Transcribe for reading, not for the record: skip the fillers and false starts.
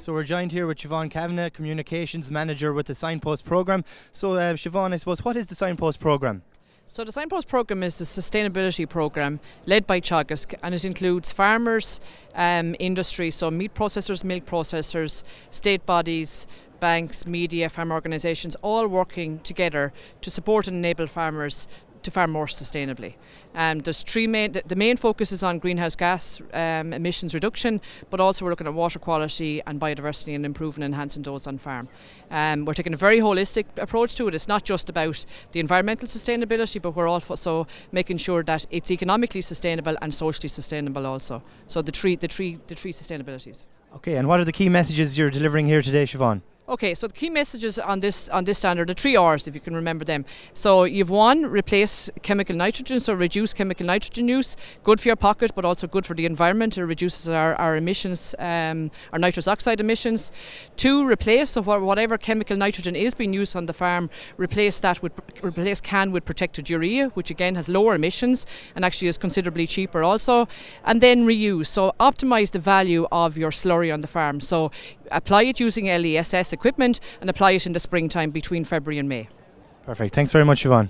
So we're joined here with Siobhan Kavanagh, Communications Manager with the Signpost programme. So Siobhan, I suppose, what is the Signpost programme? So the Signpost programme is a sustainability programme led by Teagasc, and it includes farmers, industry, so meat processors, milk processors, state bodies, banks, media, farm organisations, all working together to support and enable farmers to farm more sustainably. There's the main focus is on greenhouse gas emissions reduction, but also we're looking at water quality and biodiversity and improving and enhancing those on farm. We're taking a very holistic approach to it. It's not just about the environmental sustainability, but we're also making sure that it's economically sustainable and socially sustainable also. So the three sustainabilities. Okay, and what are the key messages you're delivering here today, Siobhan? Okay, so the key messages on this standard, the 3 R's, if you can remember them. So you've 1, replace chemical nitrogen, so reduce chemical nitrogen use. Good for your pocket, but also good for the environment. It reduces our emissions, our nitrous oxide emissions. 2, replace, so whatever chemical nitrogen is being used on the farm, replace can with protected urea, which again has lower emissions and actually is considerably cheaper also. And then reuse, so optimise the value of your slurry on the farm. So apply it using LESS equipment and apply it in the springtime between February and May. Perfect. Thanks very much, Siobhan.